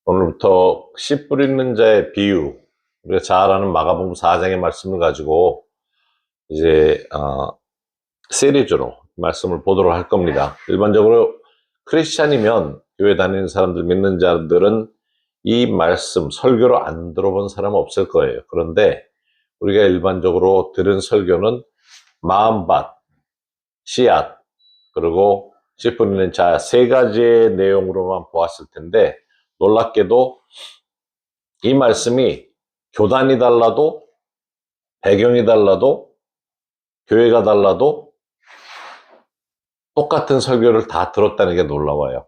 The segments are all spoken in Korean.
오늘부터 씨 뿌리는 자의 비유, 우리가 잘 아는 마가복음 4장의 말씀을 가지고 이제 시리즈로 말씀을 보도록 할 겁니다. 일반적으로 크리스찬이면, 교회 다니는 사람들, 믿는 자들은 이 말씀 설교로 안 들어본 사람은 없을 거예요. 그런데 우리가 일반적으로 들은 설교는 마음밭, 씨앗, 그리고 씨 뿌리는 자, 세 가지의 내용으로만 보았을 텐데, 놀랍게도 이 말씀이 교단이 달라도, 배경이 달라도, 교회가 달라도 똑같은 설교를 다 들었다는 게 놀라워요.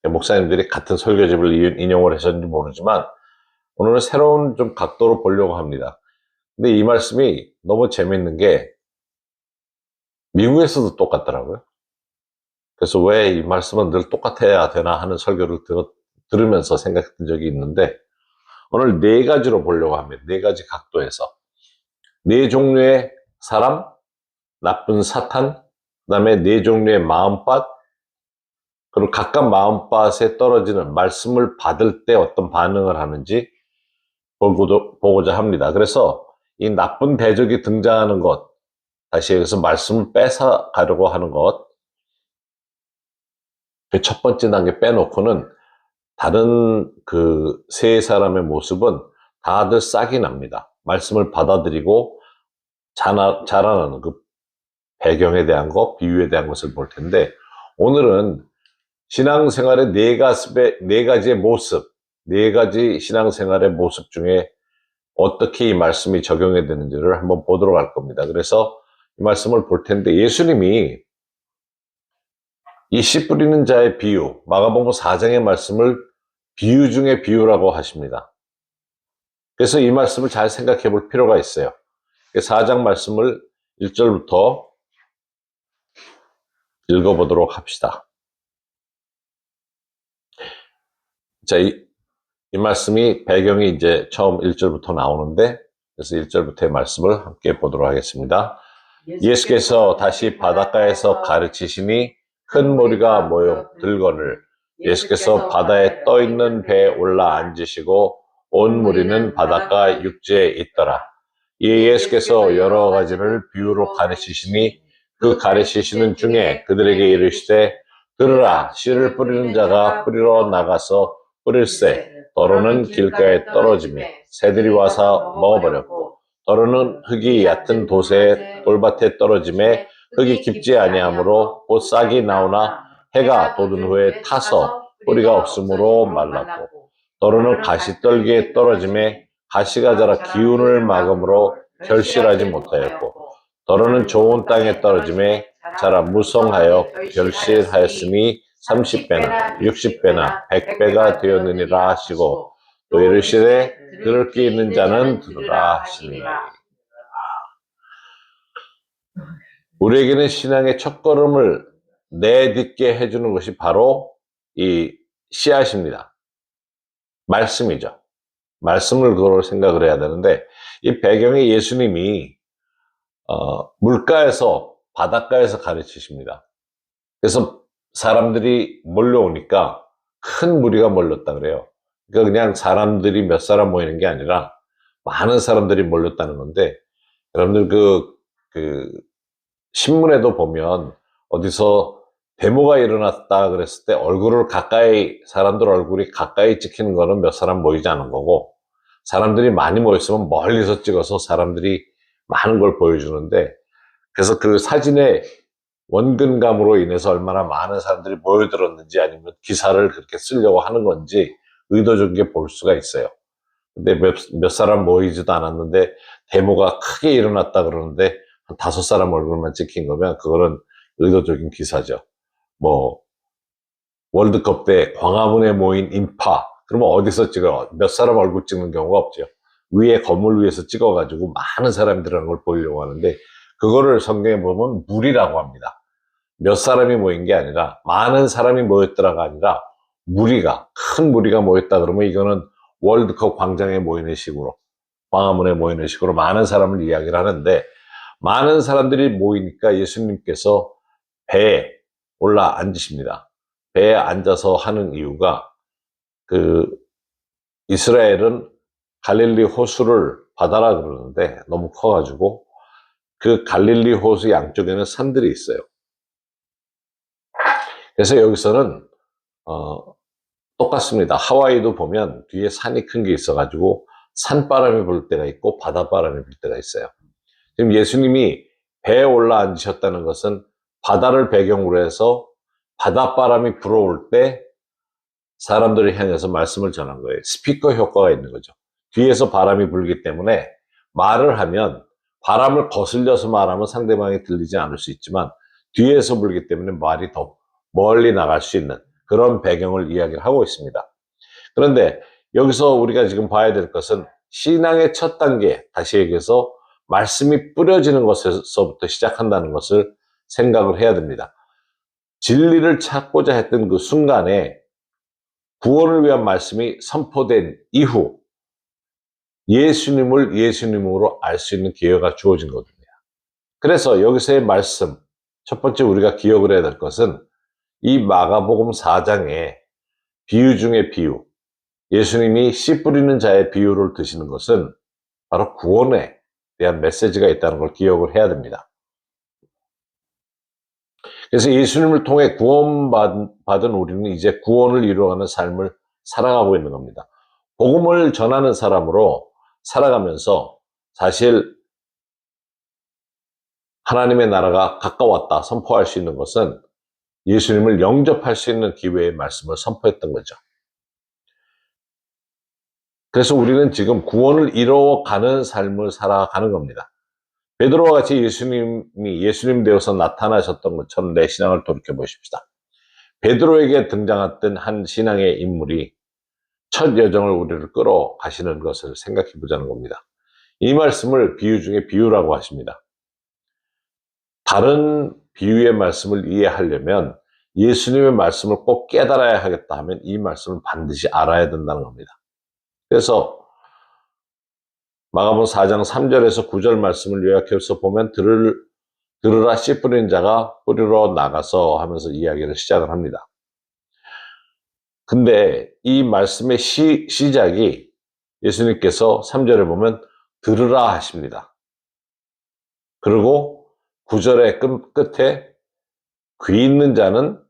목사님들이 같은 설교집을 인용을 해서인지 모르지만 오늘은 새로운 좀 각도로 보려고 합니다. 근데 이 말씀이 너무 재밌는 게 미국에서도 똑같더라고요. 그래서 왜 이 말씀은 늘 똑같아야 되나 하는 설교를 들으면서 생각했던 적이 있는데, 오늘 네 가지로 보려고 합니다. 네 가지 각도에서. 네 종류의 사람, 나쁜 사탄, 그 다음에 네 종류의 마음밭, 그리고 각각 마음밭에 떨어지는 말씀을 받을 때 어떤 반응을 하는지 보고자 합니다. 그래서 이 나쁜 대적이 등장하는 것, 다시 여기서 말씀을 뺏어 가려고 하는 것, 그 첫 번째 단계 빼놓고는 다른 그 세 사람의 모습은 다들 싹이 납니다. 말씀을 받아들이고 자라나는 그 배경에 대한 것, 비유에 대한 것을 볼 텐데, 오늘은 신앙생활의 네 가지의 모습, 네 가지 신앙생활의 모습 중에 어떻게 이 말씀이 적용이 되는지를 한번 보도록 할 겁니다. 그래서 이 말씀을 볼 텐데, 예수님이 이 씨 뿌리는 자의 비유, 마가복음 4장의 말씀을 비유 중에 비유라고 하십니다. 그래서 이 말씀을 잘 생각해 볼 필요가 있어요. 4장 말씀을 1절부터 읽어보도록 합시다. 자, 이 말씀이 배경이 이제 처음 1절부터 나오는데, 그래서 1절부터의 말씀을 함께 보도록 하겠습니다. 예수께서 다시 바닷가에서 가르치시니 큰 무리가 모여 들거늘 예수께서 바다에 떠 있는 배에 올라 앉으시고 온 무리는 바닷가 육지에 있더라. 이에 예수께서 여러 가지를 비유로 가르치시니 그 가르치시는 중에 그들에게 이르시되 들으라, 씨를 뿌리는 자가 뿌리러 나가서 뿌릴새 더러는 길가에 떨어지매 새들이 와서 먹어버렸고, 더러는 흙이 얕은 돌밭에 떨어지매 흙이 깊지 아니하므로 곧 싹이 나오나 해가 돋은 후에 타서 뿌리가 없으므로 말랐고, 더러는 가시떨기에 떨어지매 가시가 자라 기운을 막음으로 결실하지 못하였고, 더러는 좋은 땅에 떨어지매 자라 무성하여 결실하였으니 30배나 60배나 100배가 되었느니라 하시고, 또 이르시되 들을 귀 있는 자는 들으라 하시니. 우리에게는 신앙의 첫걸음을 내딛게 해주는 것이 바로 이 씨앗입니다. 말씀이죠. 말씀을 그걸 생각을 해야 되는데, 이 배경에 예수님이 물가에서, 바닷가에서 가르치십니다. 그래서 사람들이 몰려오니까 큰 무리가 몰렸다 그래요. 그러니까 그냥 사람들이 몇 사람 모이는 게 아니라 많은 사람들이 몰렸다는 건데, 여러분들 그 신문에도 보면 어디서 데모가 일어났다 그랬을 때 사람들 얼굴이 가까이 찍히는 거는 몇 사람 모이지 않은 거고, 사람들이 많이 모였으면 멀리서 찍어서 사람들이 많은 걸 보여주는데, 그래서 그 사진의 원근감으로 인해서 얼마나 많은 사람들이 모여들었는지, 아니면 기사를 그렇게 쓰려고 하는 건지 의도적인 볼 수가 있어요. 근데 몇 사람 모이지도 않았는데 데모가 크게 일어났다 그러는데 한 5사람 얼굴만 찍힌 거면 그거는 의도적인 기사죠. 뭐 월드컵 때 광화문에 모인 인파, 그러면 어디서 찍어? 몇 사람 얼굴 찍는 경우가 없죠. 위에 건물 위에서 찍어가지고 많은 사람들이라는 걸 보이려고 하는데, 그거를 성경에 보면 무리라고 합니다. 몇 사람이 모인 게 아니라 많은 사람이 모였더라가 아니라 큰 무리가 모였다 그러면 이거는 월드컵 광장에 모이는 식으로, 광화문에 모이는 식으로 많은 사람을 이야기를 하는데, 많은 사람들이 모이니까 예수님께서 배에 올라 앉으십니다. 배에 앉아서 하는 이유가, 그 이스라엘은 갈릴리 호수를 바다라 그러는데 너무 커가지고 그 갈릴리 호수 양쪽에는 산들이 있어요. 그래서 여기서는 똑같습니다. 하와이도 보면 뒤에 산이 큰 게 있어가지고 산바람이 불 때가 있고 바닷바람이 불 때가 있어요. 지금 예수님이 배에 올라 앉으셨다는 것은 바다를 배경으로 해서 바닷바람이 불어올 때 사람들을 향해서 말씀을 전한 거예요. 스피커 효과가 있는 거죠. 뒤에서 바람이 불기 때문에 말을 하면 바람을 거슬려서 말하면 상대방이 들리지 않을 수 있지만 뒤에서 불기 때문에 말이 더 멀리 나갈 수 있는 그런 배경을 이야기를 하고 있습니다. 그런데 여기서 우리가 지금 봐야 될 것은 신앙의 첫 단계, 다시 얘기해서 말씀이 뿌려지는 것에서부터 시작한다는 것을 생각을 해야 됩니다. 진리를 찾고자 했던 그 순간에 구원을 위한 말씀이 선포된 이후 예수님을 예수님으로 알 수 있는 기회가 주어진 거거든요. 그래서 여기서의 말씀, 첫 번째 우리가 기억을 해야 될 것은 이 마가복음 4장에 비유 중의 비유, 예수님이 씨 뿌리는 자의 비유를 드시는 것은 바로 구원에 대한 메시지가 있다는 걸 기억을 해야 됩니다. 그래서 예수님을 통해 구원받은 우리는 이제 구원을 이루어가는 삶을 살아가고 있는 겁니다. 복음을 전하는 사람으로 살아가면서 사실 하나님의 나라가 가까웠다 선포할 수 있는 것은 예수님을 영접할 수 있는 기회의 말씀을 선포했던 거죠. 그래서 우리는 지금 구원을 이루어가는 삶을 살아가는 겁니다. 베드로와 같이 예수님이 예수님 되어서 나타나셨던 것처럼 내 신앙을 돌이켜 보십시다. 베드로에게 등장했던 한 신앙의 인물이 첫 여정을 우리를 끌어가시는 것을 생각해 보자는 겁니다. 이 말씀을 비유 중에 비유라고 하십니다. 다른 비유의 말씀을 이해하려면 예수님의 말씀을 꼭 깨달아야 하겠다 하면 이 말씀을 반드시 알아야 된다는 겁니다. 그래서 마가복음 4장 3절에서 9절 말씀을 요약해서 보면 들으라 씨 뿌린 자가 뿌리러 나가서 하면서 이야기를 시작을 합니다. 근데 이 말씀의 시작이 예수님께서 3절에 보면 들으라 하십니다. 그리고 9절의 끝에 귀 있는 자는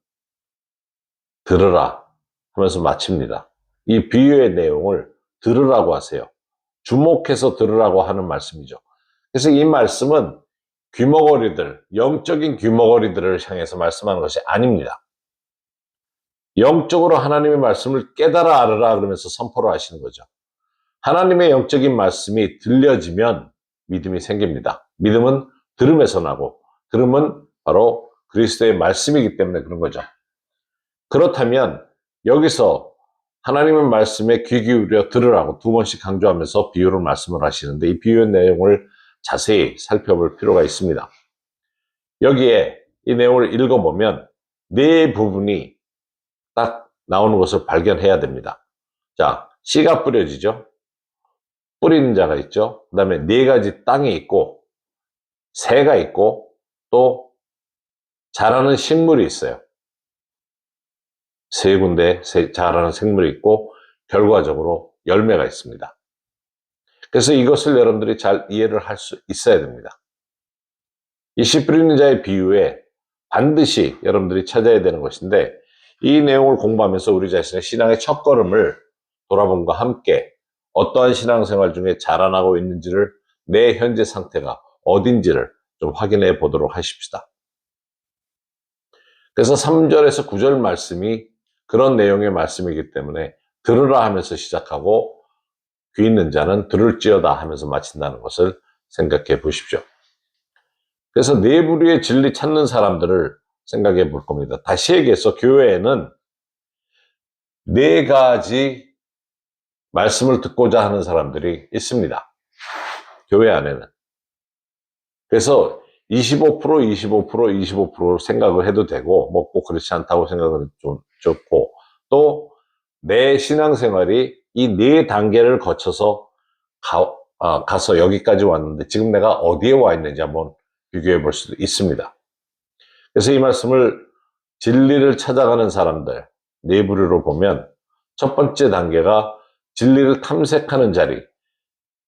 들으라 하면서 마칩니다. 이 비유의 내용을 들으라고 하세요. 주목해서 들으라고 하는 말씀이죠. 그래서 이 말씀은 귀머거리들, 영적인 귀머거리들을 향해서 말씀하는 것이 아닙니다. 영적으로 하나님의 말씀을 깨달아 알으라 그러면서 선포를 하시는 거죠. 하나님의 영적인 말씀이 들려지면 믿음이 생깁니다. 믿음은 들음에서 나고 들음은 바로 그리스도의 말씀이기 때문에 그런 거죠. 그렇다면 여기서 하나님의 말씀에 귀 기울여 들으라고 두 번씩 강조하면서 비유를 말씀을 하시는데 이 비유의 내용을 자세히 살펴볼 필요가 있습니다. 여기에 이 내용을 읽어보면 네 부분이 딱 나오는 것을 발견해야 됩니다. 자, 씨가 뿌려지죠. 뿌리는 자가 있죠. 그 다음에 네 가지 땅이 있고 새가 있고 또 자라는 식물이 있어요. 세 군데 자라는 생물이 있고 결과적으로 열매가 있습니다. 그래서 이것을 여러분들이 잘 이해를 할 수 있어야 됩니다. 이 씨 뿌리는 자의 비유에 반드시 여러분들이 찾아야 되는 것인데 이 내용을 공부하면서 우리 자신의 신앙의 첫걸음을 돌아봄과 함께 어떠한 신앙생활 중에 자라나고 있는지를 내 현재 상태가 어딘지를 좀 확인해 보도록 하십시다. 그래서 3절에서 9절 말씀이 그런 내용의 말씀이기 때문에 들으라 하면서 시작하고 귀 있는 자는 들을지어다 하면서 마친다는 것을 생각해 보십시오. 그래서 네 부류의 진리 찾는 사람들을 생각해 볼 겁니다. 다시 얘기해서 교회에는 네 가지 말씀을 듣고자 하는 사람들이 있습니다. 교회 안에는. 그래서 25%, 25% 생각을 해도 되고, 뭐 꼭 그렇지 않다고 생각을 좀 좋고, 또 내 신앙생활이 이 네 단계를 거쳐서 가서 여기까지 왔는데 지금 내가 어디에 와 있는지 한번 비교해 볼 수도 있습니다. 그래서 이 말씀을 진리를 찾아가는 사람들, 네 부류로 보면 첫 번째 단계가 진리를 탐색하는 자리.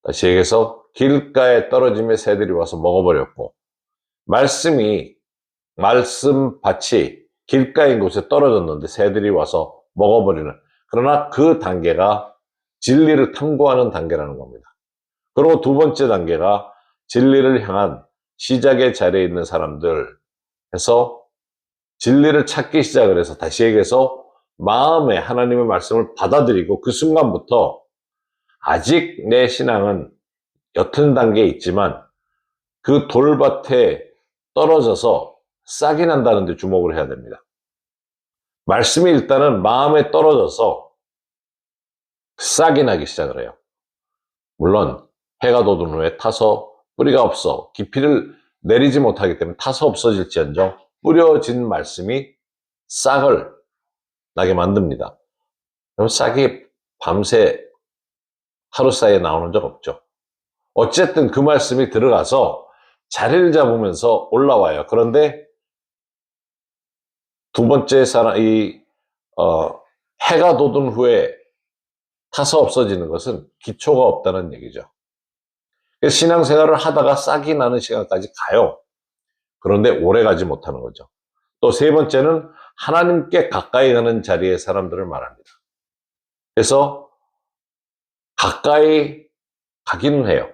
다시 얘기해서 길가에 떨어짐에 새들이 와서 먹어버렸고, 말씀밭이 길가인 곳에 떨어졌는데 새들이 와서 먹어버리는. 그러나 그 단계가 진리를 탐구하는 단계라는 겁니다. 그리고 두 번째 단계가 진리를 향한 시작의 자리에 있는 사람들 해서 진리를 찾기 시작을 해서, 다시 얘기해서 마음에 하나님의 말씀을 받아들이고 그 순간부터 아직 내 신앙은 옅은 단계에 있지만 그 돌밭에 떨어져서 싹이 난다는 데 주목을 해야 됩니다. 말씀이 일단은 마음에 떨어져서 싹이 나기 시작을 해요. 물론 해가 돋은 후에 타서 뿌리가 없어 깊이를 내리지 못하기 때문에 타서 없어질지언정 뿌려진 말씀이 싹을 나게 만듭니다. 그럼 싹이 밤새 하루 사이에 나오는 적 없죠. 어쨌든 그 말씀이 들어가서 자리를 잡으면서 올라와요. 그런데 두 번째 해가 돋은 후에 타서 없어지는 것은 기초가 없다는 얘기죠. 그래서 신앙생활을 하다가 싹이 나는 시간까지 가요. 그런데 오래 가지 못하는 거죠. 또 세 번째는 하나님께 가까이 가는 자리의 사람들을 말합니다. 그래서 가까이 가기는 해요.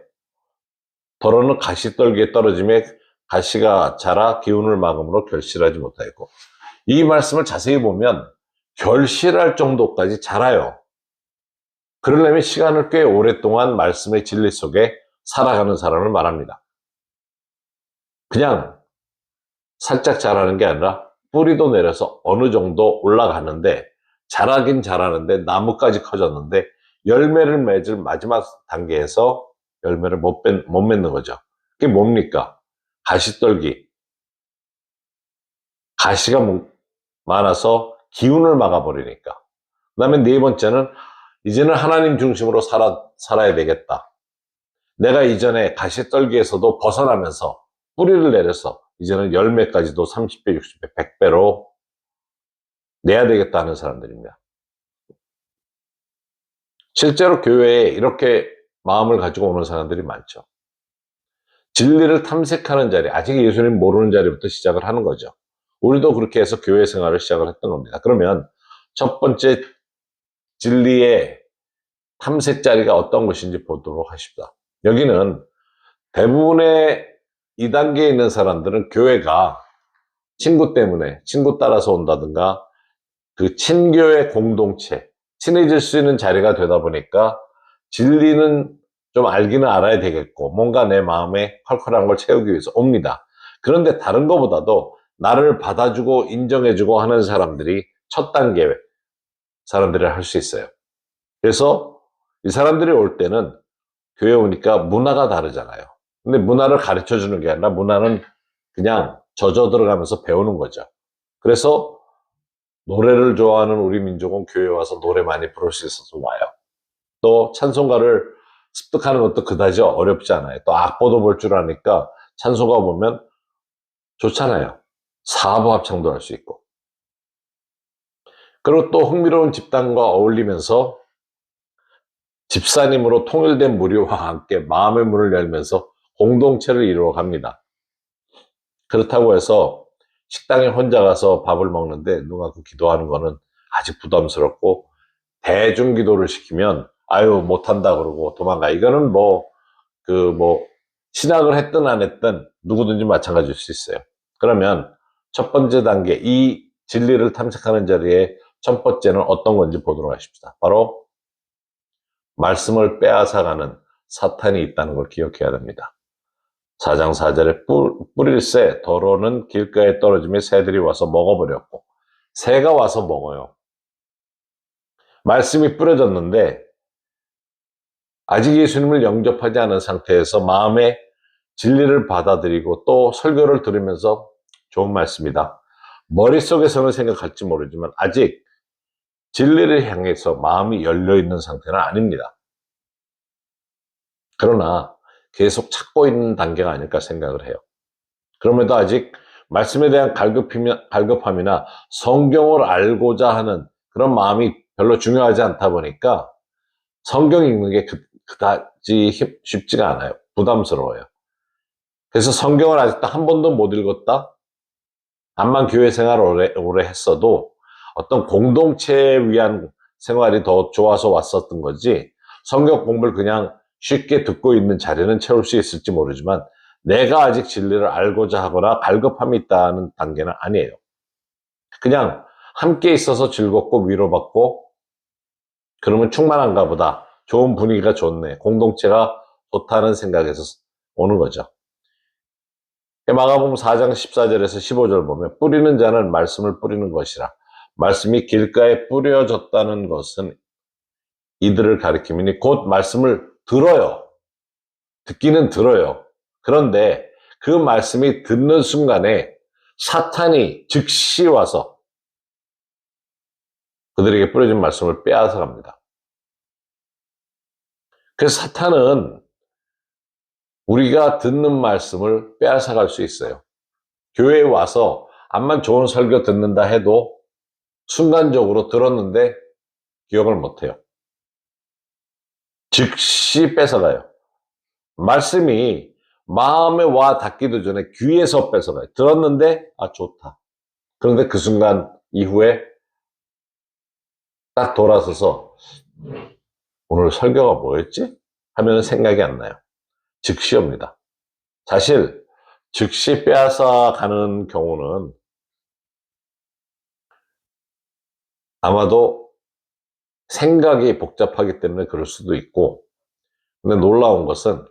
더러는 가시떨기에 떨어짐에 가시가 자라 기운을 막음으로 결실하지 못하였고, 이 말씀을 자세히 보면 결실할 정도까지 자라요. 그러려면 시간을 꽤 오랫동안 말씀의 진리 속에 살아가는 사람을 말합니다. 그냥 살짝 자라는 게 아니라 뿌리도 내려서 어느 정도 올라가는데, 자라긴 자라는데 나무까지 커졌는데 열매를 맺을 마지막 단계에서 열매를 못 맺는 거죠. 그게 뭡니까? 가시떨기. 가시가 많아서 기운을 막아버리니까. 그 다음에 네 번째는 이제는 하나님 중심으로 살아야 되겠다. 내가 이전에 가시떨기에서도 벗어나면서 뿌리를 내려서 이제는 열매까지도 30배, 60배, 100배로 내야 되겠다 하는 사람들입니다. 실제로 교회에 이렇게 마음을 가지고 오는 사람들이 많죠. 진리를 탐색하는 자리, 아직 예수님 모르는 자리부터 시작을 하는 거죠. 우리도 그렇게 해서 교회 생활을 시작을 했던 겁니다. 그러면 첫 번째 진리의 탐색 자리가 어떤 것인지 보도록 하십시다. 여기는 대부분의 2단계에 있는 사람들은 교회가 친구 때문에, 친구 따라서 온다든가 그 친교의 공동체, 친해질 수 있는 자리가 되다 보니까 진리는 좀 알기는 알아야 되겠고 뭔가 내 마음에 컬컬한 걸 채우기 위해서 옵니다. 그런데 다른 것보다도 나를 받아주고 인정해주고 하는 사람들이 첫 단계 사람들이 할 수 있어요. 그래서 이 사람들이 올 때는 교회 오니까 문화가 다르잖아요. 근데 문화를 가르쳐 주는 게 아니라 문화는 그냥 젖어 들어가면서 배우는 거죠. 그래서 노래를 좋아하는 우리 민족은 교회에 와서 노래 많이 부를 수 있어서 와요. 또 찬송가를 습득하는 것도 그다지 어렵지 않아요. 또 악보도 볼 줄 아니까 찬송가 보면 좋잖아요. 사부 합창도 할 수 있고. 그리고 또 흥미로운 집단과 어울리면서 집사님으로 통일된 무리와 함께 마음의 문을 열면서 공동체를 이루어 갑니다. 그렇다고 해서 식당에 혼자 가서 밥을 먹는데 누가 그 기도하는 거는 아직 부담스럽고, 대중 기도를 시키면 아유 못한다 그러고 도망가. 이거는 신학을 했든 안 했든 누구든지 마찬가지일 수 있어요. 그러면 첫 번째 단계, 이 진리를 탐색하는 자리에 첫 번째는 어떤 건지 보도록 하십시다. 바로 말씀을 빼앗아가는 사탄이 있다는 걸 기억해야 됩니다. 4장 4절에 뿌릴새 더러는 길가에 떨어지며 새들이 와서 먹어버렸고, 새가 와서 먹어요. 말씀이 뿌려졌는데 아직 예수님을 영접하지 않은 상태에서 마음의 진리를 받아들이고 또 설교를 들으면서 좋은 말씀이다, 머릿속에서는 생각할지 모르지만 아직 진리를 향해서 마음이 열려있는 상태는 아닙니다. 그러나 계속 찾고 있는 단계가 아닐까 생각을 해요. 그럼에도 아직 말씀에 대한 갈급함이나 성경을 알고자 하는 그런 마음이 별로 중요하지 않다 보니까 성경 읽는 게 그다지 쉽지가 않아요. 부담스러워요. 그래서 성경을 아직도 한 번도 못 읽었다? 암만 교회 생활을 오래 했어도 어떤 공동체에 위한 생활이 더 좋아서 왔었던 거지, 성경 공부를 그냥 쉽게 듣고 있는 자리는 채울 수 있을지 모르지만 내가 아직 진리를 알고자 하거나 갈급함이 있다는 단계는 아니에요. 그냥 함께 있어서 즐겁고 위로받고 그러면 충만한가 보다, 좋은 분위기가 좋네, 공동체가 좋다는 생각에서 오는 거죠. 마가복음 4장 14절에서 15절 보면 뿌리는 자는 말씀을 뿌리는 것이라. 말씀이 길가에 뿌려졌다는 것은 이들을 가리킴이니 곧 말씀을 들어요. 듣기는 들어요. 그런데 그 말씀이 듣는 순간에 사탄이 즉시 와서 그들에게 뿌려진 말씀을 빼앗아 갑니다. 그래서 사탄은 우리가 듣는 말씀을 빼앗아 갈 수 있어요. 교회에 와서 암만 좋은 설교 듣는다 해도 순간적으로 들었는데 기억을 못해요. 즉시 뺏어가요. 말씀이 마음에 와 닿기도 전에 귀에서 뺏어가요. 들었는데 아 좋다. 그런데 그 순간 이후에 딱 돌아서서 오늘 설교가 뭐였지? 하면 생각이 안 나요. 즉시 옵니다. 사실 즉시 빼앗아 가는 경우는 아마도 생각이 복잡하기 때문에 그럴 수도 있고, 근데 놀라운 것은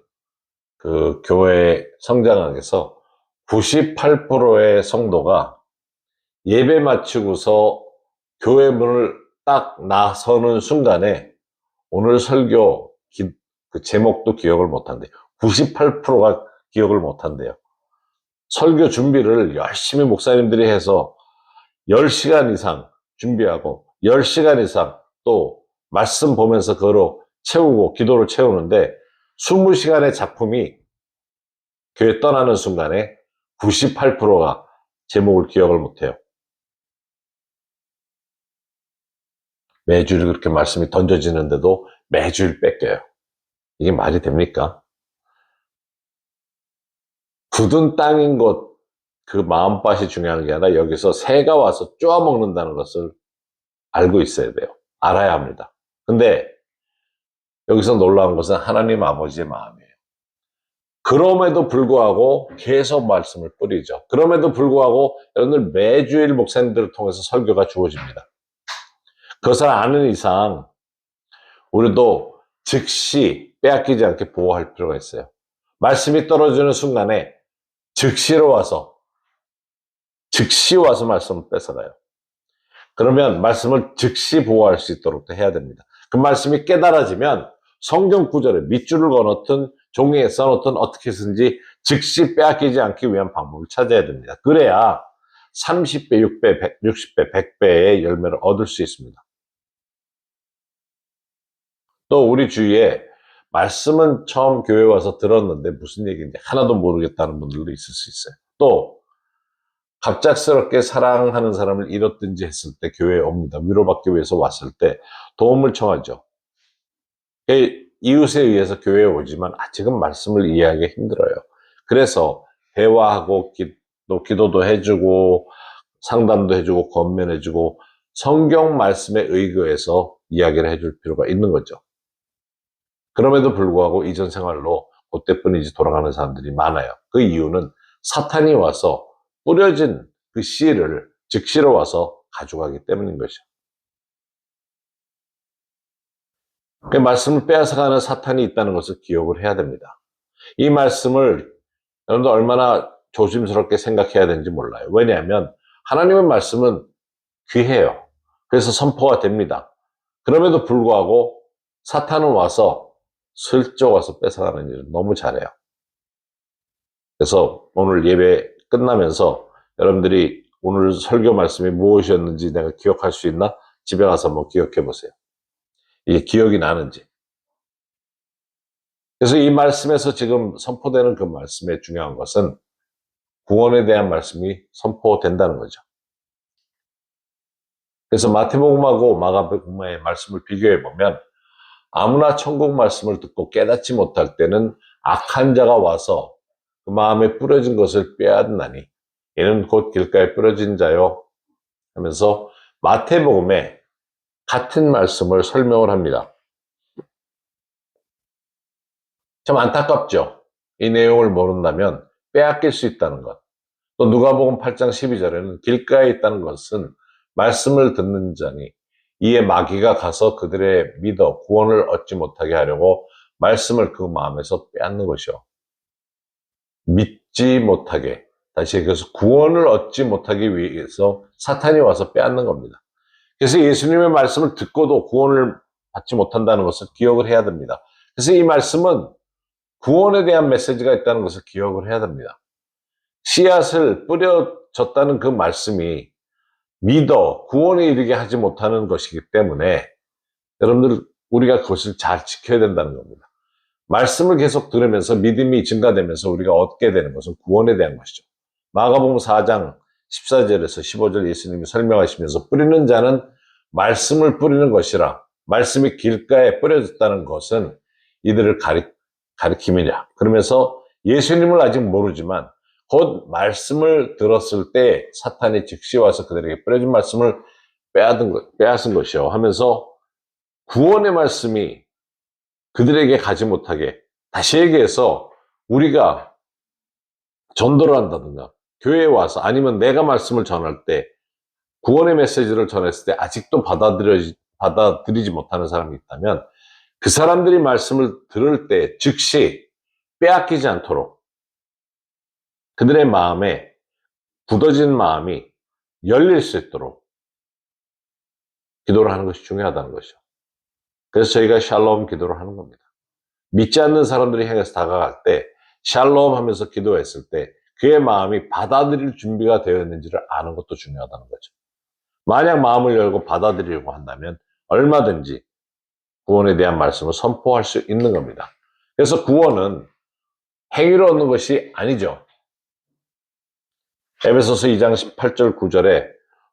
그 교회 성장학에서 98%의 성도가 예배 마치고서 교회 문을 딱 나서는 순간에 오늘 설교 그 제목도 기억을 못한대요. 98%가 기억을 못한대요. 설교 준비를 열심히 목사님들이 해서 10시간 이상 준비하고 10시간 이상 또 말씀 보면서 그거로 채우고 기도를 채우는데 20시간의 작품이 교회 떠나는 순간에 98%가 제목을 기억을 못해요. 매주일 그렇게 말씀이 던져지는데도 매주일 뺏겨요. 이게 말이 됩니까? 굳은 땅인 것, 그 마음밭이 중요한 게 아니라 여기서 새가 와서 쪼아먹는다는 것을 알고 있어야 돼요. 알아야 합니다. 근데 여기서 놀라운 것은 하나님 아버지의 마음이에요. 그럼에도 불구하고 계속 말씀을 뿌리죠. 그럼에도 불구하고 여러분들 매주일 목사님들을 통해서 설교가 주어집니다. 그것을 아는 이상 우리도 즉시 빼앗기지 않게 보호할 필요가 있어요. 말씀이 떨어지는 순간에 즉시 와서 말씀을 뺏어가요. 그러면 말씀을 즉시 보호할 수 있도록 해야 됩니다. 그 말씀이 깨달아지면 성경 구절에 밑줄을 그어놓든 종이에 써놓든 어떻게 해서든지 즉시 빼앗기지 않기 위한 방법을 찾아야 됩니다. 그래야 30배, 6배, 60배, 100배의 열매를 얻을 수 있습니다. 또 우리 주위에 말씀은 처음 교회 와서 들었는데 무슨 얘기인지 하나도 모르겠다는 분들도 있을 수 있어요. 또 갑작스럽게 사랑하는 사람을 잃었든지 했을 때 교회에 옵니다. 위로받기 위해서 왔을 때 도움을 청하죠. 이웃에 의해서 교회에 오지만 아직은 말씀을 이해하기 힘들어요. 그래서 대화하고 기도도 해주고 상담도 해주고 권면해주고 성경 말씀에 의거해서 이야기를 해줄 필요가 있는 거죠. 그럼에도 불구하고 이전 생활로 그때뿐이지 돌아가는 사람들이 많아요. 그 이유는 사탄이 와서 뿌려진 그 씨를 즉시로 와서 가져가기 때문인 것이죠. 그 말씀을 빼앗아가는 사탄이 있다는 것을 기억을 해야 됩니다. 이 말씀을 여러분들 얼마나 조심스럽게 생각해야 되는지 몰라요. 왜냐하면 하나님의 말씀은 귀해요. 그래서 선포가 됩니다. 그럼에도 불구하고 사탄은 와서 슬쩍 와서 뺏어가는 일을 너무 잘해요. 그래서 오늘 예배 끝나면서 여러분들이 오늘 설교 말씀이 무엇이었는지 내가 기억할 수 있나? 집에 가서 한번 기억해 보세요. 이게 기억이 나는지. 그래서 이 말씀에서 지금 선포되는 그 말씀의 중요한 것은 구원에 대한 말씀이 선포된다는 거죠. 그래서 마태복음하고 마가복음의 말씀을 비교해 보면 아무나 천국 말씀을 듣고 깨닫지 못할 때는 악한 자가 와서 그 마음에 뿌려진 것을 빼앗나니 이는 곧 길가에 뿌려진 자요 하면서 마태복음에 같은 말씀을 설명을 합니다. 참 안타깝죠. 이 내용을 모른다면 빼앗길 수 있다는 것. 또 누가복음 8장 12절에는 길가에 있다는 것은 말씀을 듣는 자니 이에 마귀가 가서 그들의 믿어 구원을 얻지 못하게 하려고 말씀을 그 마음에서 빼앗는 것이요. 믿지 못하게, 다시 얘기해서 구원을 얻지 못하기 위해서 사탄이 와서 빼앗는 겁니다. 그래서 예수님의 말씀을 듣고도 구원을 받지 못한다는 것을 기억을 해야 됩니다. 그래서 이 말씀은 구원에 대한 메시지가 있다는 것을 기억을 해야 됩니다. 씨앗을 뿌려졌다는 그 말씀이 믿어 구원에 이르게 하지 못하는 것이기 때문에 여러분들 우리가 그것을 잘 지켜야 된다는 겁니다. 말씀을 계속 들으면서 믿음이 증가되면서 우리가 얻게 되는 것은 구원에 대한 것이죠. 마가복음 4장 14절에서 15절 예수님이 설명하시면서 뿌리는 자는 말씀을 뿌리는 것이라 말씀이 길가에 뿌려졌다는 것은 이들을 가리킴이냐. 그러면서 예수님을 아직 모르지만 곧 말씀을 들었을 때 사탄이 즉시 와서 그들에게 뿌려진 말씀을 빼앗은 것이요 하면서 구원의 말씀이 그들에게 가지 못하게, 다시 얘기해서 우리가 전도를 한다든가 교회에 와서 아니면 내가 말씀을 전할 때 구원의 메시지를 전했을 때 아직도 받아들이지 못하는 사람이 있다면 그 사람들이 말씀을 들을 때 즉시 빼앗기지 않도록 그들의 마음에 굳어진 마음이 열릴 수 있도록 기도를 하는 것이 중요하다는 것이죠. 그래서 저희가 샬롬 기도를 하는 겁니다. 믿지 않는 사람들이 향해서 다가갈 때 샬롬 하면서 기도했을 때 그의 마음이 받아들일 준비가 되어 있는지를 아는 것도 중요하다는 거죠. 만약 마음을 열고 받아들이려고 한다면 얼마든지 구원에 대한 말씀을 선포할 수 있는 겁니다. 그래서 구원은 행위로 얻는 것이 아니죠. 에베소서 2장 18절 9절에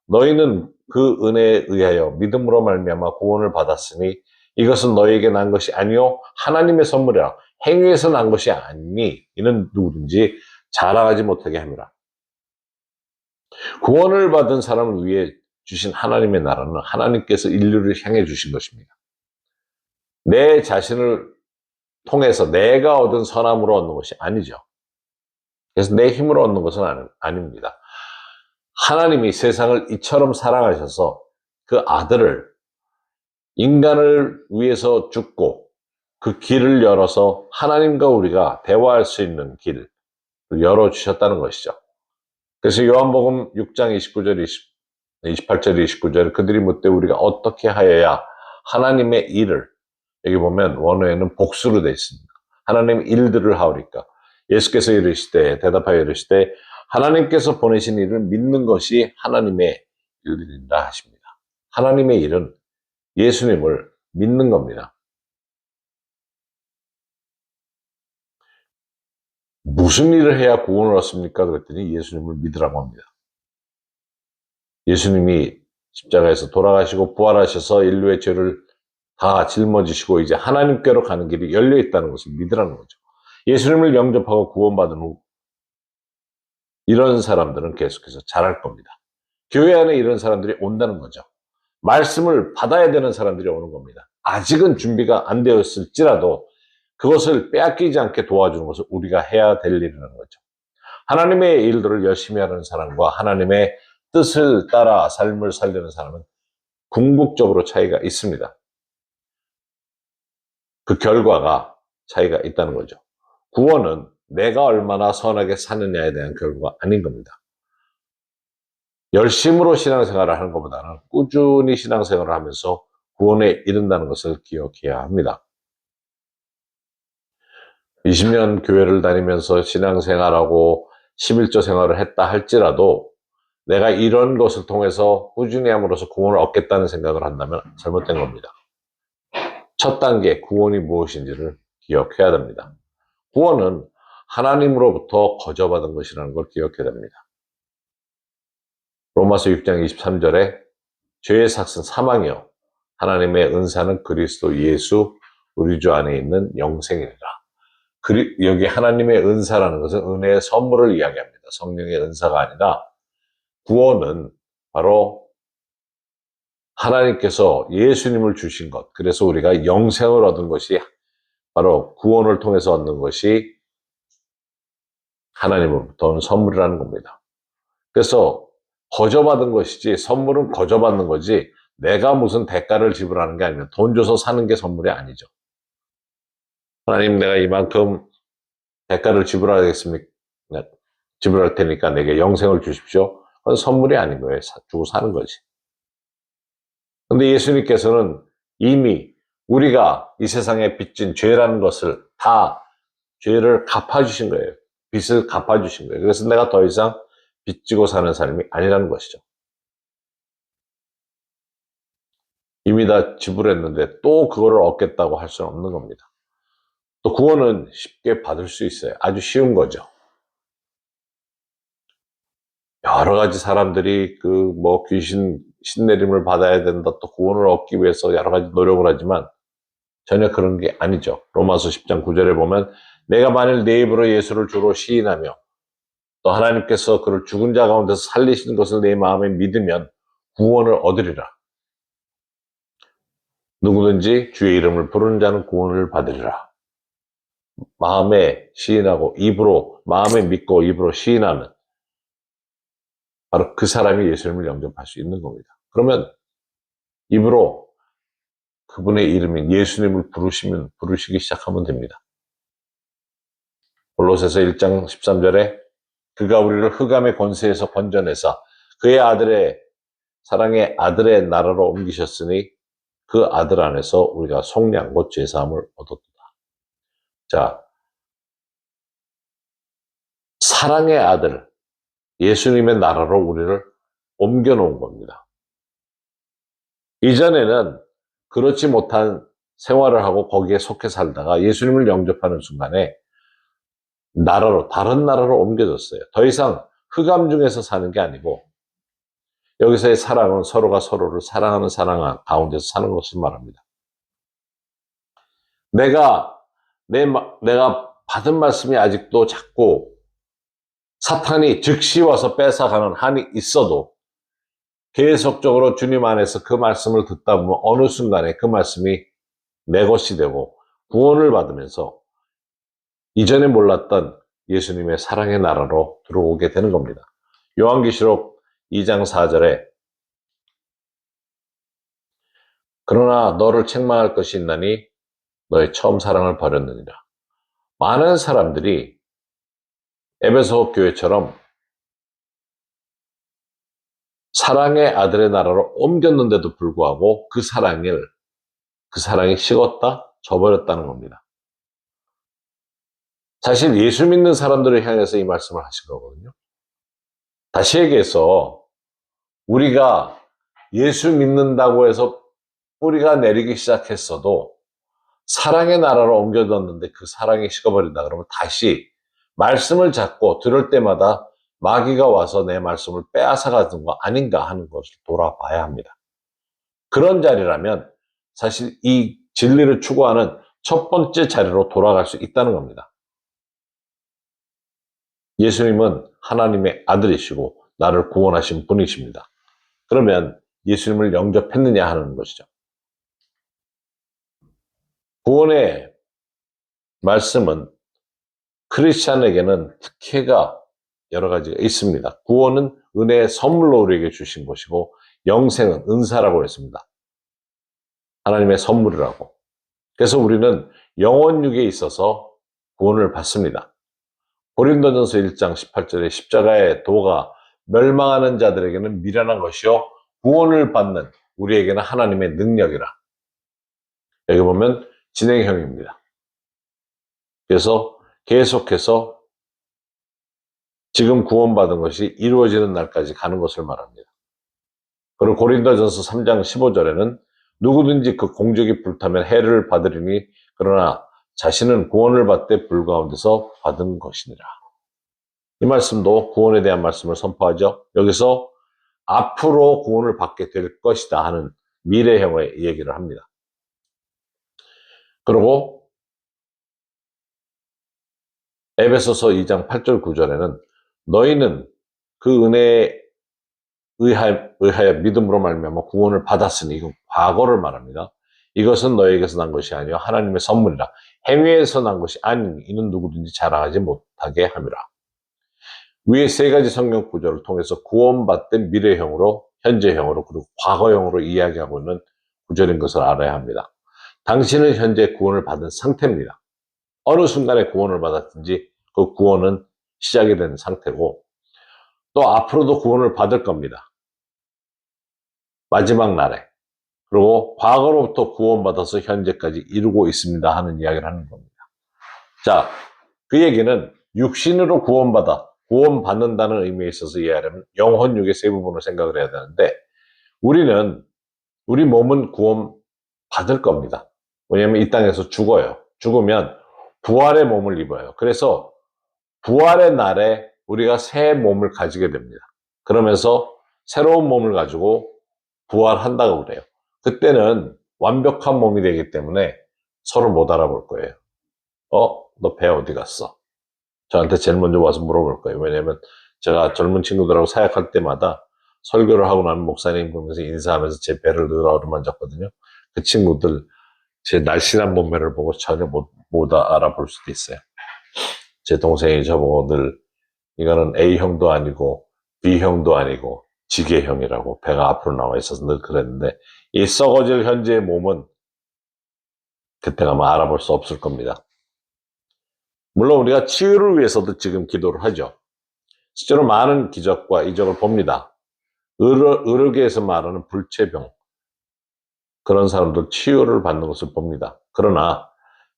너희는 그 은혜에 의하여 믿음으로 말미암아 구원을 받았으니 이것은 너희에게 난 것이 아니요 하나님의 선물이라. 행위에서 난 것이 아니니 이는 누구든지 자랑하지 못하게 함이라. 구원을 받은 사람을 위해 주신 하나님의 나라는 하나님께서 인류를 향해 주신 것입니다. 내 자신을 통해서 내가 얻은 선함으로 얻는 것이 아니죠. 그래서 내 힘으로 얻는 것은 아닙니다. 하나님이 세상을 이처럼 사랑하셔서 그 아들을 인간을 위해서 죽고 그 길을 열어서 하나님과 우리가 대화할 수 있는 길을 열어주셨다는 것이죠. 그래서 요한복음 6장 29절, 28절, 29절 그들이 묻되 우리가 어떻게 하여야 하나님의 일을, 여기 보면 원어에는 복수로 되어 있습니다. 하나님의 일들을 하오리까. 예수께서 이르시되 대답하여 이르시되 하나님께서 보내신 일을 믿는 것이 하나님의 일이라 하십니다. 하나님의 일은 예수님을 믿는 겁니다. 무슨 일을 해야 구원을 얻습니까? 그랬더니 예수님을 믿으라고 합니다. 예수님이 십자가에서 돌아가시고 부활하셔서 인류의 죄를 다 짊어지시고 이제 하나님께로 가는 길이 열려 있다는 것을 믿으라는 거죠. 예수님을 영접하고 구원받은 후 이런 사람들은 계속해서 자랄 겁니다. 교회 안에 이런 사람들이 온다는 거죠. 말씀을 받아야 되는 사람들이 오는 겁니다. 아직은 준비가 안 되었을지라도 그것을 빼앗기지 않게 도와주는 것을 우리가 해야 될 일이라는 거죠. 하나님의 일들을 열심히 하는 사람과 하나님의 뜻을 따라 삶을 살려는 사람은 궁극적으로 차이가 있습니다. 그 결과가 차이가 있다는 거죠. 구원은 내가 얼마나 선하게 사느냐에 대한 결과가 아닌 겁니다. 열심으로 신앙생활을 하는 것보다는 꾸준히 신앙생활을 하면서 구원에 이른다는 것을 기억해야 합니다. 20년 교회를 다니면서 신앙생활하고 11조 생활을 했다 할지라도 내가 이런 것을 통해서 꾸준히 함으로써 구원을 얻겠다는 생각을 한다면 잘못된 겁니다. 첫 단계 구원이 무엇인지를 기억해야 됩니다. 구원은 하나님으로부터 거저받은 것이라는 걸 기억해야 됩니다. 로마서 6장 23절에 죄의 삭은 사망이요 하나님의 은사는 그리스도 예수 우리 주 안에 있는 영생이니라. 여기 하나님의 은사라는 것은 은혜의 선물을 이야기합니다. 성령의 은사가 아니라 구원은 바로 하나님께서 예수님을 주신 것. 그래서 우리가 영생을 얻은 것이 바로 구원을 통해서 얻는 것이 하나님으로부터 오는 선물이라는 겁니다. 그래서 거저받은 것이지 선물은 거저받는 거지 내가 무슨 대가를 지불하는 게 아니면 돈 줘서 사는 게 선물이 아니죠. 하나님 내가 이만큼 대가를 지불하겠습니까? 지불할 테니까 내게 영생을 주십시오. 그건 선물이 아닌 거예요. 주고 사는 거지. 근데 예수님께서는 이미 우리가 이 세상에 빚진 죄라는 것을 다 죄를 갚아주신 거예요. 빚을 갚아주신 거예요. 그래서 내가 더 이상 빚지고 사는 삶이 아니라는 것이죠. 이미 다 지불했는데 또 그거를 얻겠다고 할 수는 없는 겁니다. 또 구원은 쉽게 받을 수 있어요. 아주 쉬운 거죠. 여러 가지 사람들이 귀신 신내림을 받아야 된다, 또 구원을 얻기 위해서 여러 가지 노력을 하지만 전혀 그런 게 아니죠. 로마서 10장 9절에 보면 내가 만일 내 입으로 예수를 주로 시인하며 또 하나님께서 그를 죽은 자 가운데서 살리신 것을 내 마음에 믿으면 구원을 얻으리라. 누구든지 주의 이름을 부르는 자는 구원을 받으리라. 마음에 시인하고 마음에 믿고 입으로 시인하는 바로 그 사람이 예수님을 영접할 수 있는 겁니다. 그러면 입으로 그분의 이름인 예수님을 부르시기 시작하면 됩니다. 골로새서 1장 13절에 그가 우리를 흑암의 권세에서 건져내사 그의 사랑의 아들의 나라로 옮기셨으니 그 아들 안에서 우리가 속량 곧 죄사함을 얻었다. 자, 사랑의 아들 예수님의 나라로 우리를 옮겨놓은 겁니다. 이전에는 그렇지 못한 생활을 하고 거기에 속해 살다가 예수님을 영접하는 순간에 다른 나라로 옮겨졌어요. 더 이상 흑암 중에서 사는 게 아니고 여기서의 사랑은 서로가 서로를 사랑하는 사랑 가운데서 사는 것을 말합니다. 내가 받은 말씀이 아직도 자꾸 사탄이 즉시 와서 뺏어가는 한이 있어도 계속적으로 주님 안에서 그 말씀을 듣다 보면 어느 순간에 그 말씀이 내 것이 되고 구원을 받으면서 이전에 몰랐던 예수님의 사랑의 나라로 들어오게 되는 겁니다. 요한계시록 2장 4절에 그러나 너를 책망할 것이 있나니 너의 처음 사랑을 버렸느니라. 많은 사람들이 에베소 교회처럼 사랑의 아들의 나라로 옮겼는데도 불구하고 그 사랑이 식었다, 져버렸다는 겁니다. 사실 예수 믿는 사람들을 향해서 이 말씀을 하신 거거든요. 다시 얘기해서 우리가 예수 믿는다고 해서 뿌리가 내리기 시작했어도 사랑의 나라로 옮겨뒀는데 그 사랑이 식어버린다 그러면 다시 말씀을 잡고 들을 때마다 마귀가 와서 내 말씀을 빼앗아가는 거 아닌가 하는 것을 돌아봐야 합니다. 그런 자리라면 사실 이 진리를 추구하는 첫 번째 자리로 돌아갈 수 있다는 겁니다. 예수님은 하나님의 아들이시고 나를 구원하신 분이십니다. 그러면 예수님을 영접했느냐 하는 것이죠. 구원의 말씀은 크리스찬에게는 특혜가 여러 가지가 있습니다. 구원은 은혜의 선물로 우리에게 주신 것이고 영생은 은사라고 했습니다. 하나님의 선물이라고. 그래서 우리는 영원육에 있어서 구원을 받습니다. 고린도전서 1장 18절에 십자가의 도가 멸망하는 자들에게는 미련한 것이요 구원을 받는 우리에게는 하나님의 능력이라. 여기 보면 진행형입니다. 그래서 계속해서 지금 구원받은 것이 이루어지는 날까지 가는 것을 말합니다. 그리고 고린도전서 3장 15절에는 누구든지 그 공적이 불타면 해를 받으리니 그러나 자신은 구원을 받되 불 가운데서 받은 것이니라. 이 말씀도 구원에 대한 말씀을 선포하죠. 여기서 앞으로 구원을 받게 될 것이다 하는 미래형의 얘기를 합니다. 그리고 에베소서 2장 8절 9절에는 너희는 그 은혜에 의하여 믿음으로 말미암아 구원을 받았으니, 이건 과거를 말합니다. 이것은 너에게서 난 것이 아니요 하나님의 선물이라. 행위에서 난 것이 아니니 이는 누구든지 자랑하지 못하게 함이라. 위의 세 가지 성경 구절을 통해서 구원받된 미래형으로, 현재형으로, 그리고 과거형으로 이야기하고 있는 구절인 것을 알아야 합니다. 당신은 현재 구원을 받은 상태입니다. 어느 순간에 구원을 받았든지 그 구원은 시작이 된 상태고, 또 앞으로도 구원을 받을 겁니다. 마지막 날에. 그리고 과거로부터 구원받아서 현재까지 이루고 있습니다 하는 이야기를 하는 겁니다. 자, 그 얘기는 육신으로 구원받는다는 의미에 있어서 이해하려면 영혼육의 세 부분을 생각을 해야 되는데, 우리 몸은 구원받을 겁니다. 왜냐하면 이 땅에서 죽어요. 죽으면 부활의 몸을 입어요. 그래서 부활의 날에 우리가 새 몸을 가지게 됩니다. 그러면서 새로운 몸을 가지고 부활한다고 그래요. 그때는 완벽한 몸이 되기 때문에 서로 못 알아볼 거예요. 너 배 어디 갔어? 저한테 제일 먼저 와서 물어볼 거예요. 왜냐면 제가 젊은 친구들하고 사역할 때마다 설교를 하고 나면 목사님 보면서 인사하면서 제 배를 늘 어루만졌거든요. 그 친구들 제 날씬한 몸매를 보고 전혀 못 알아볼 수도 있어요. 제 동생이 저보고 늘 이거는 A형도 아니고 B형도 아니고 지게형이라고 배가 앞으로 나와 있어서 늘 그랬는데, 이 썩어질 현재의 몸은 그때 가면 알아볼 수 없을 겁니다. 물론 우리가 치유를 위해서도 지금 기도를 하죠. 실제로 많은 기적과 이적을 봅니다. 의료계에서 말하는 불체병, 그런 사람들 치유를 받는 것을 봅니다. 그러나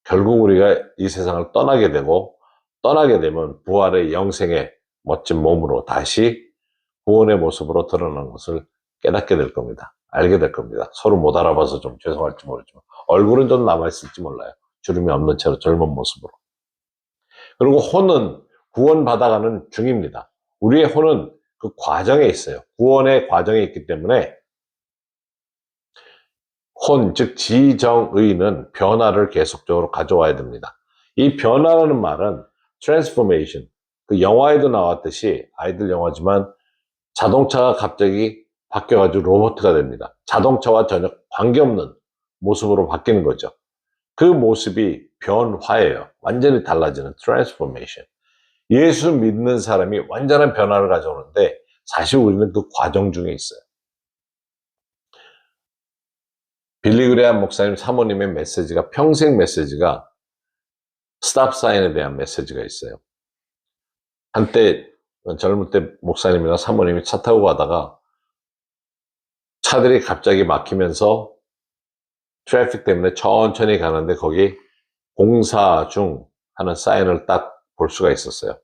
결국 우리가 이 세상을 떠나게 되면 부활의 영생의 멋진 몸으로 다시 구원의 모습으로 드러난 것을 깨닫게 될 겁니다. 알게 될 겁니다. 서로 못 알아봐서 좀 죄송할지 모르지만 얼굴은 좀 남아있을지 몰라요. 주름이 없는 채로 젊은 모습으로. 그리고 혼은 구원받아가는 중입니다. 우리의 혼은 그 과정에 있어요. 구원의 과정에 있기 때문에 혼, 즉 지정의는 변화를 계속적으로 가져와야 됩니다. 이 변화라는 말은 transformation, 그 영화에도 나왔듯이, 아이들 영화지만 자동차가 갑자기 바뀌어가지고 로봇가 됩니다. 자동차와 전혀 관계없는 모습으로 바뀌는 거죠. 그 모습이 변화예요. 완전히 달라지는 트랜스포메이션. 예수 믿는 사람이 완전한 변화를 가져오는데 사실 우리는 그 과정 중에 있어요. 빌리 그레이엄 목사님 사모님의 메시지가, 평생 메시지가 스탑 사인에 대한 메시지가 있어요. 한때 젊을 때 목사님이나 사모님이 차 타고 가다가 차들이 갑자기 막히면서 트래픽 때문에 천천히 가는데 거기 공사 중 하는 사인을 딱 볼 수가 있었어요.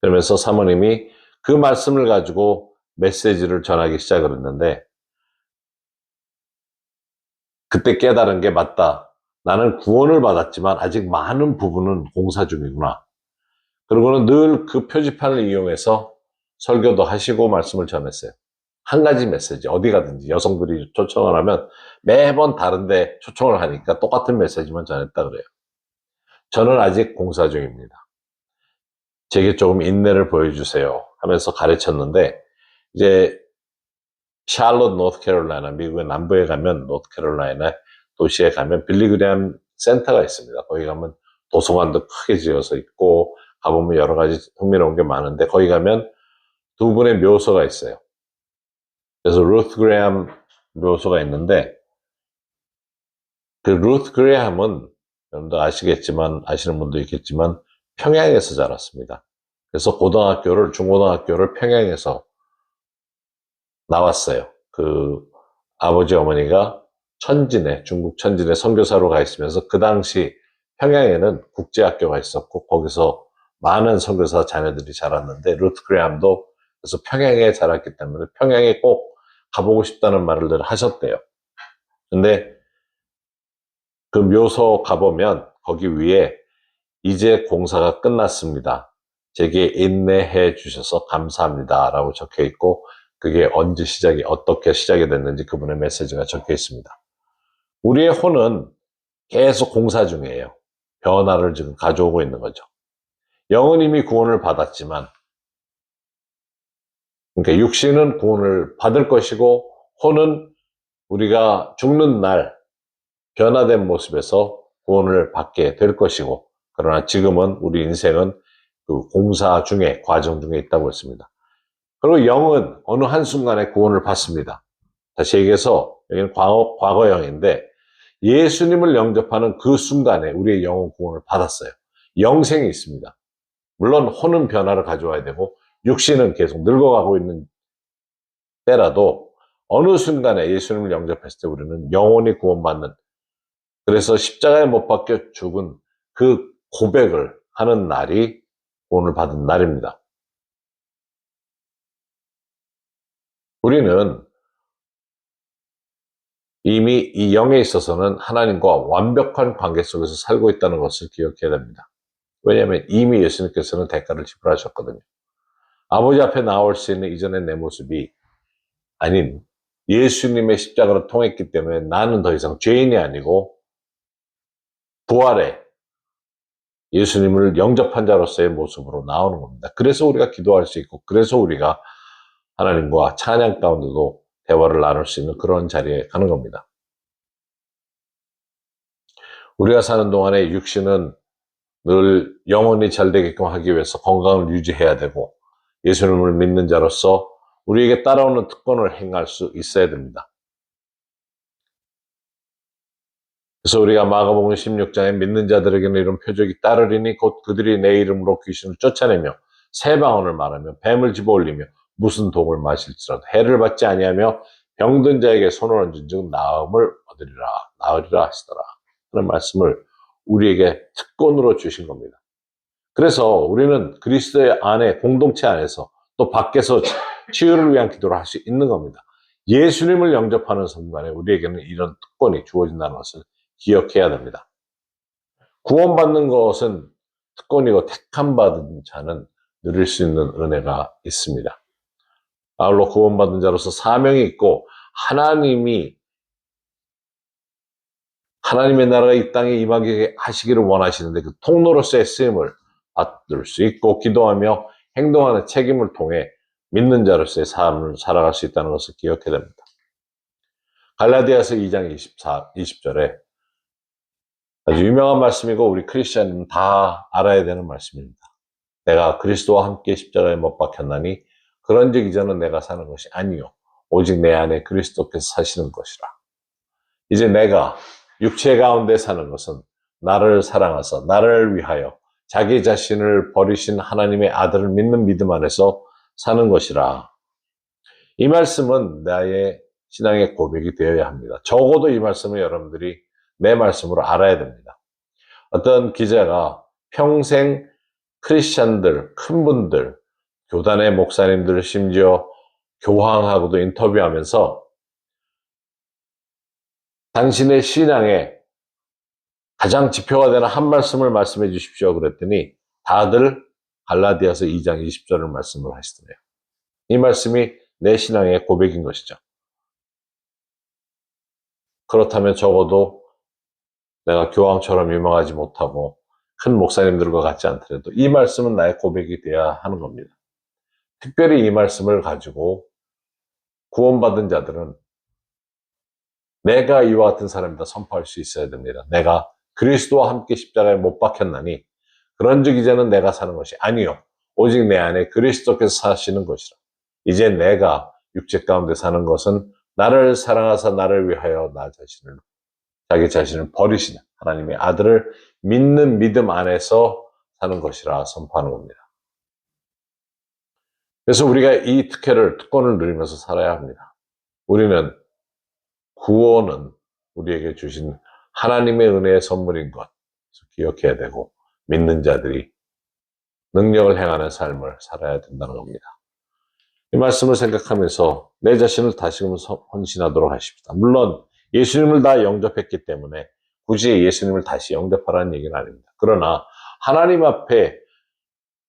그러면서 사모님이 그 말씀을 가지고 메시지를 전하기 시작을 했는데, 그때 깨달은 게, 맞다. 나는 구원을 받았지만 아직 많은 부분은 공사 중이구나. 그리고는 늘 그 표지판을 이용해서 설교도 하시고 말씀을 전했어요. 한 가지 메시지, 어디 가든지 여성들이 초청을 하면 매번 다른데 초청을 하니까 똑같은 메시지만 전했다 그래요. 저는 아직 공사 중입니다. 제게 조금 인내를 보여주세요 하면서 가르쳤는데, 이제 샬롯 노스캐롤라이나, 미국의 남부에 가면 노스캐롤라이나 도시에 가면 빌리 그레이엄 센터가 있습니다. 거기 가면 도서관도 크게 지어서 있고, 가보면 여러 가지 흥미로운 게 많은데, 거기 가면 두 분의 묘소가 있어요. 그래서 루스 그레이엄 묘소가 있는데, 그 루스 그레이엄은 여러분도 아시겠지만, 아시는 분도 있겠지만 평양에서 자랐습니다. 그래서 중고등학교를 평양에서 나왔어요. 그 아버지 어머니가 중국 천진에 선교사로 가 있으면서, 그 당시 평양에는 국제학교가 있었고 거기서 많은 선교사 자녀들이 자랐는데, 루트 그레이엄도 그래서 평양에 자랐기 때문에 평양에 꼭 가보고 싶다는 말을 늘 하셨대요. 근데 그 묘소 가보면 거기 위에 이제 공사가 끝났습니다. 제게 인내해 주셔서 감사합니다 라고 적혀 있고, 그게 어떻게 시작이 됐는지 그분의 메시지가 적혀 있습니다. 우리의 혼은 계속 공사 중이에요. 변화를 지금 가져오고 있는 거죠. 영은 이미 구원을 받았지만, 그러니까 육신은 구원을 받을 것이고, 혼은 우리가 죽는 날 변화된 모습에서 구원을 받게 될 것이고, 그러나 지금은 우리 인생은 그 공사 중에, 과정 중에 있다고 했습니다. 그리고 영은 어느 한순간에 구원을 받습니다. 다시 얘기해서 여기는 과거형인데, 예수님을 영접하는 그 순간에 우리의 영은 구원을 받았어요. 영생이 있습니다. 물론 혼은 변화를 가져와야 되고 육신은 계속 늙어가고 있는 때라도 어느 순간에 예수님을 영접했을 때 우리는 영원히 구원받는, 그래서 십자가에 못 박혀 죽은 그 고백을 하는 날이 구원을 받은 날입니다. 우리는 이미 이 영에 있어서는 하나님과 완벽한 관계 속에서 살고 있다는 것을 기억해야 됩니다. 왜냐하면 이미 예수님께서는 대가를 지불하셨거든요. 아버지 앞에 나올 수 있는 이전의 내 모습이 아닌 예수님의 십자가로 통했기 때문에 나는 더 이상 죄인이 아니고 부활에 예수님을 영접한 자로서의 모습으로 나오는 겁니다. 그래서 우리가 기도할 수 있고, 그래서 우리가 하나님과 찬양 가운데도 대화를 나눌 수 있는 그런 자리에 가는 겁니다. 우리가 사는 동안에 육신은 늘 영혼이 잘 되게끔 하기 위해서 건강을 유지해야 되고, 예수님을 믿는 자로서 우리에게 따라오는 특권을 행할 수 있어야 됩니다. 그래서 우리가 마가복음 16장에 믿는 자들에게는 이런 표적이 따르리니 곧 그들이 내 이름으로 귀신을 쫓아내며 새 방언을 말하며 뱀을 집어올리며 무슨 독을 마실지라도 해를 받지 아니하며 병든 자에게 손을 얹은즉 나음을 얻으리라, 나으리라 하시더라. 그런 말씀을 우리에게 특권으로 주신 겁니다. 그래서 우리는 그리스도의 안에, 공동체 안에서 또 밖에서 치유를 위한 기도를 할 수 있는 겁니다. 예수님을 영접하는 순간에 우리에게는 이런 특권이 주어진다는 것을 기억해야 됩니다. 구원받는 것은 특권이고 택함 받은 자는 누릴 수 있는 은혜가 있습니다. 아울러 구원받은 자로서 사명이 있고 하나님의 나라가 이 땅에 임하게 하시기를 원하시는데 그 통로로서의 쓰임을 받을 수 있고 기도하며 행동하는 책임을 통해 믿는 자로서의 삶을 살아갈 수 있다는 것을 기억해야 됩니다. 갈라디아서 2장 20절에 아주 유명한 말씀이고 우리 크리스천은 다 알아야 되는 말씀입니다. 내가 그리스도와 함께 십자가에 못 박혔나니 그런즉 이제는 내가 사는 것이 아니요 오직 내 안에 그리스도께서 사시는 것이라. 이제 내가 육체 가운데 사는 것은 나를 사랑하사 나를 위하여 자기 자신을 버리신 하나님의 아들을 믿는 믿음 안에서 사는 것이라. 이 말씀은 나의 신앙의 고백이 되어야 합니다. 적어도 이 말씀을 여러분들이 내 말씀으로 알아야 됩니다. 어떤 기자가 평생 크리스찬들, 큰 분들, 교단의 목사님들, 심지어 교황하고도 인터뷰하면서 당신의 신앙에 가장 지표가 되는 한 말씀을 말씀해 주십시오. 그랬더니 다들 갈라디아서 2장 20절을 말씀을 하시더래요. 이 말씀이 내 신앙의 고백인 것이죠. 그렇다면 적어도 내가 교황처럼 유명하지 못하고 큰 목사님들과 같지 않더라도 이 말씀은 나의 고백이 되어야 하는 겁니다. 특별히 이 말씀을 가지고 구원받은 자들은 내가 이와 같은 사람이다 선포할 수 있어야 됩니다. 내가 그리스도와 함께 십자가에 못 박혔나니 그런즉 이제는 내가 사는 것이 아니요 오직 내 안에 그리스도께서 사시는 것이라. 이제 내가 육체 가운데 사는 것은 나를 사랑하사 나를 위하여 자기 자신을 버리시는 하나님의 아들을 믿는 믿음 안에서 사는 것이라 선포하는 겁니다. 그래서 우리가 이 특권을 누리면서 살아야 합니다. 우리는 구원은 우리에게 주신 하나님의 은혜의 선물인 것 기억해야 되고 믿는 자들이 능력을 행하는 삶을 살아야 된다는 겁니다. 이 말씀을 생각하면서 내 자신을 다시금 헌신하도록 하십시다. 물론 예수님을 다 영접했기 때문에 굳이 예수님을 다시 영접하라는 얘기는 아닙니다. 그러나 하나님 앞에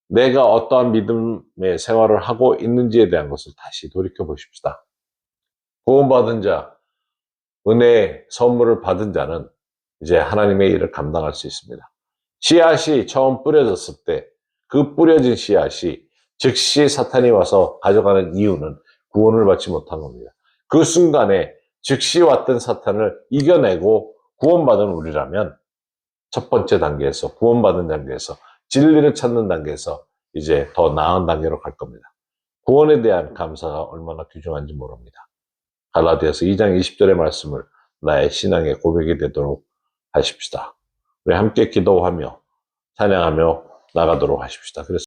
내가 어떠한 믿음의 생활을 하고 있는지에 대한 것을 다시 돌이켜 보십시다. 구원받은 자, 은혜의 선물을 받은 자는 이제 하나님의 일을 감당할 수 있습니다. 씨앗이 처음 뿌려졌을 때 그 뿌려진 씨앗이 즉시 사탄이 와서 가져가는 이유는 구원을 받지 못한 겁니다. 그 순간에 즉시 왔던 사탄을 이겨내고 구원받은 우리라면 첫 번째 단계에서, 구원받은 단계에서, 진리를 찾는 단계에서 이제 더 나은 단계로 갈 겁니다. 구원에 대한 감사가 얼마나 귀중한지 모릅니다. 갈라디아서 2장 20절의 말씀을 나의 신앙의 고백이 되도록 하십시다. 우리 함께 기도하며 찬양하며 나가도록 하십시다. 그래서